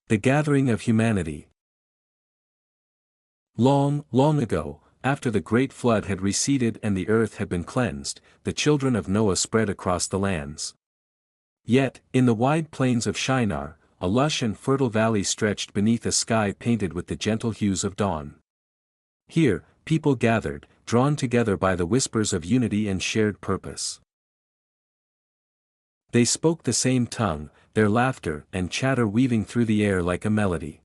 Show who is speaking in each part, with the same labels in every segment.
Speaker 1: The gathering of humanity. Long, long ago, after the great flood had receded and the earth had been cleansed, the children of Noah spread across the lands. Yet, in the wide plains of Shinar, a lush and fertile valley stretched beneath a sky painted with the gentle hues of dawn. Here, people gathered, drawn together by the whispers of unity and shared purpose. They spoke the same tongue, their laughter and chatter weaving through the air like a melody.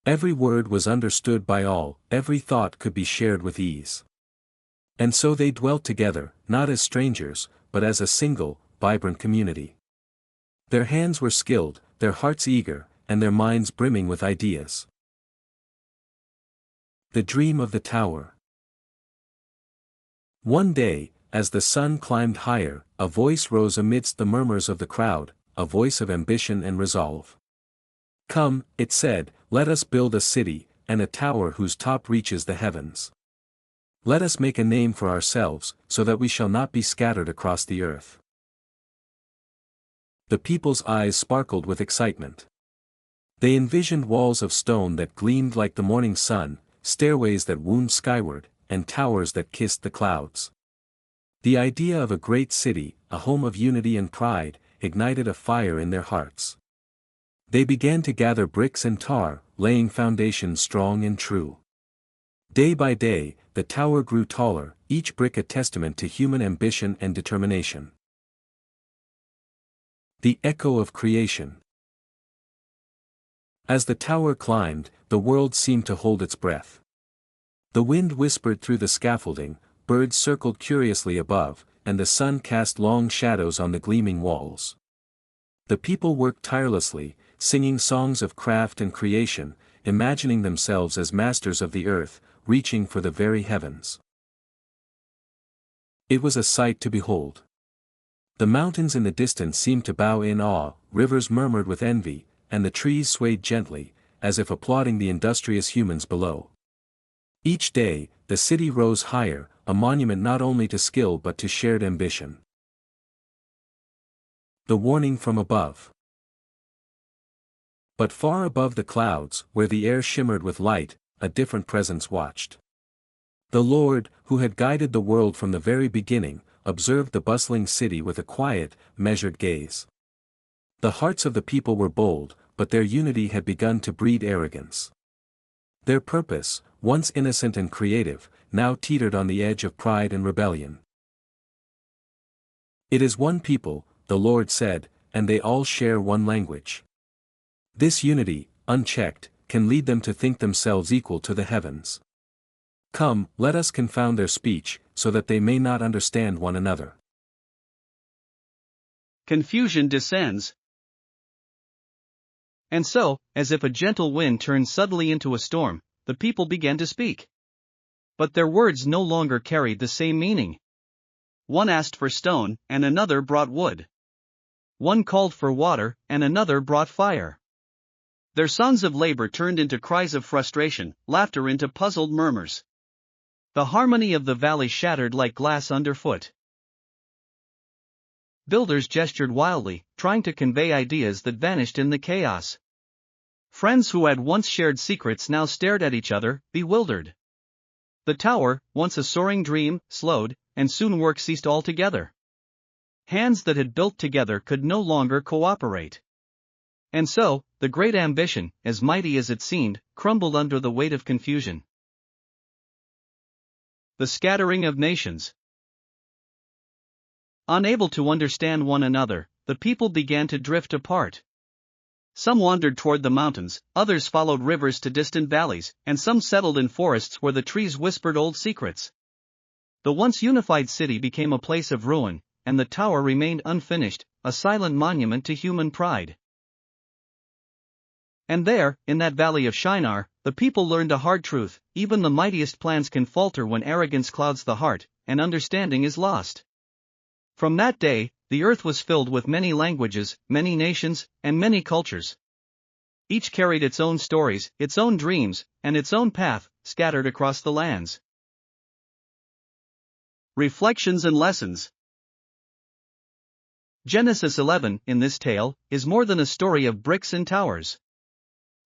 Speaker 1: Every word was understood by all, every thought could be shared with ease. And so they dwelt together, not as strangers, but as a single, vibrant community. Their hands were skilled, their hearts eager, and their minds brimming with ideas. The dream of the tower. One day, as the sun climbed higher, a voice rose amidst the murmurs of the crowd, a voice of ambition and resolve. "Come," it said, "let us build a city, and a tower whose top reaches the heavens. Let us make a name for ourselves, so that we shall not be scattered across the earth." The people's eyes sparkled with excitement. They envisioned walls of stone that gleamed like the morning sun, stairways that wound skyward, and towers that kissed the clouds. The idea of a great city, a home of unity and pride, ignited a fire in their hearts. They began to gather bricks and tar, laying foundations strong and true. Day by day, the tower grew taller, each brick a testament to human ambition and determination. The echo of creation. As the tower climbed, the world seemed to hold its breath. The wind whispered through the scaffolding, birds circled curiously above, and the sun cast long shadows on the gleaming walls. The people worked tirelessly, singing songs of craft and creation, imagining themselves as masters of the earth, reaching for the very heavens. It was a sight to behold. The mountains in the distance seemed to bow in awe, rivers murmured with envy, and the trees swayed gently, as if applauding the industrious humans below. Each day, the city rose higher, a monument not only to skill but to shared ambition. The warning from above. But far above the clouds, where the air shimmered with light, a different presence watched. The Lord, who had guided the world from the very beginning, observed the bustling city with a quiet, measured gaze. The hearts of the people were bold, but their unity had begun to breed arrogance. Their purpose, once innocent and creative, now teetered on the edge of pride and rebellion. "It is one people," the Lord said, "and they all share one language. This unity, unchecked, can lead them to think themselves equal to the heavens. Come, let us confound their speech, so that they may not understand one another."
Speaker 2: Confusion descends. And so, as if a gentle wind turned suddenly into a storm, the people began to speak. But their words no longer carried the same meaning. One asked for stone, and another brought wood. One called for water, and another brought fire. Their songs of labor turned into cries of frustration, laughter into puzzled murmurs. The harmony of the valley shattered like glass underfoot. Builders gestured wildly, trying to convey ideas that vanished in the chaos. Friends who had once shared secrets now stared at each other, bewildered. The tower, once a soaring dream, slowed, and soon work ceased altogether. Hands that had built together could no longer cooperate. And so, the great ambition, as mighty as it seemed, crumbled under the weight of confusion. The scattering of nations. Unable to understand one another, the people began to drift apart. Some wandered toward the mountains, others followed rivers to distant valleys, and some settled in forests where the trees whispered old secrets. The once unified city became a place of ruin, and the tower remained unfinished, a silent monument to human pride. And there, in that valley of Shinar, the people learned a hard truth: even the mightiest plans can falter when arrogance clouds the heart, and understanding is lost. From that day, the earth was filled with many languages, many nations, and many cultures. Each carried its own stories, its own dreams, and its own path, scattered across the lands. Reflections and lessons. Genesis 11, in this tale, is more than a story of bricks and towers.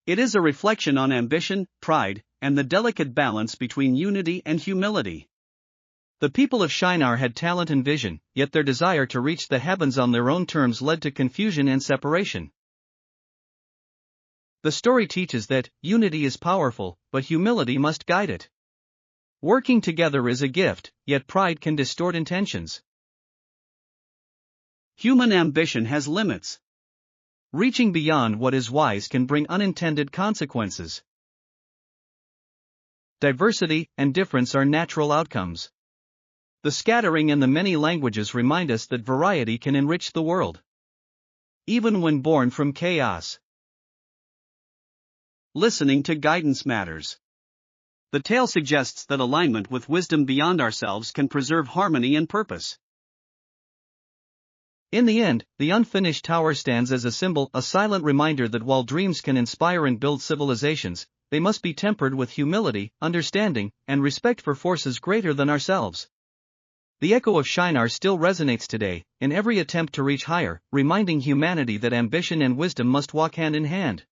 Speaker 2: It is a reflection on ambition, pride, and the delicate balance between unity and humility. The people of Shinar had talent and vision, yet their desire to reach the heavens on their own terms led to confusion and separation. The story teaches that unity is powerful, but humility must guide it. Working together is a gift, yet pride can distort intentions. Human ambition has limits. Reaching beyond what is wise can bring unintended consequences. Diversity and difference are natural outcomes. The scattering and the many languages remind us that variety can enrich the world, even when born from chaos. Listening to guidance matters. The tale suggests that alignment with wisdom beyond ourselves can preserve harmony and purpose. In the end, the unfinished tower stands as a symbol, a silent reminder that while dreams can inspire and build civilizations, they must be tempered with humility, understanding, and respect for forces greater than ourselves. The echo of Shinar still resonates today, in every attempt to reach higher, reminding humanity that ambition and wisdom must walk hand in hand.